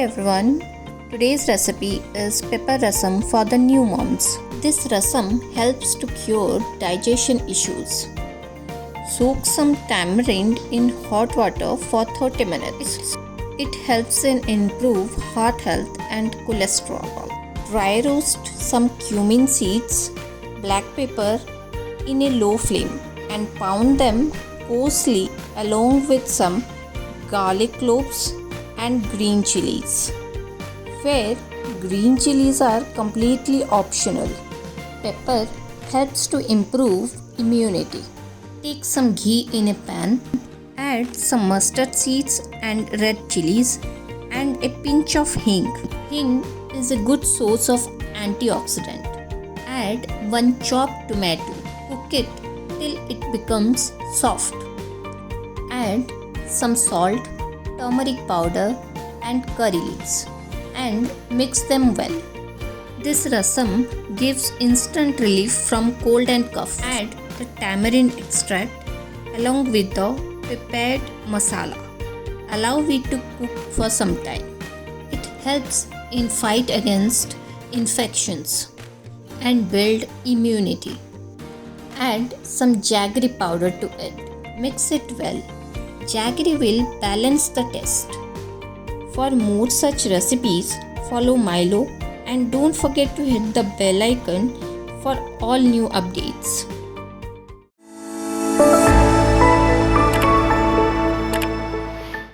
everyone, today's recipe is pepper rasam for the new moms. This rasam helps to cure digestion issues. Soak some tamarind in hot water for 30 minutes. It helps in improve heart health and cholesterol. Dry roast some cumin seeds, black pepper in a low flame and pound them coarsely along with some garlic cloves and green chilies, where green chilies are completely optional. Pepper helps to improve immunity. Take some ghee in a pan, add some mustard seeds and red chilies and a pinch of hing. Hing is a good source of antioxidant. Add one chopped tomato. Cook it till it becomes soft. Add some salt, turmeric powder and curry leaves and mix them well. This rasam gives instant relief from cold and cough. Add the tamarind extract along with the prepared masala. Allow it to cook for some time. It helps in fight against infections and build immunity. Add some jaggery powder to it. Mix it well. Jaggery will balance the taste. For more such recipes, follow Mylo and don't forget to hit the bell icon for all new updates.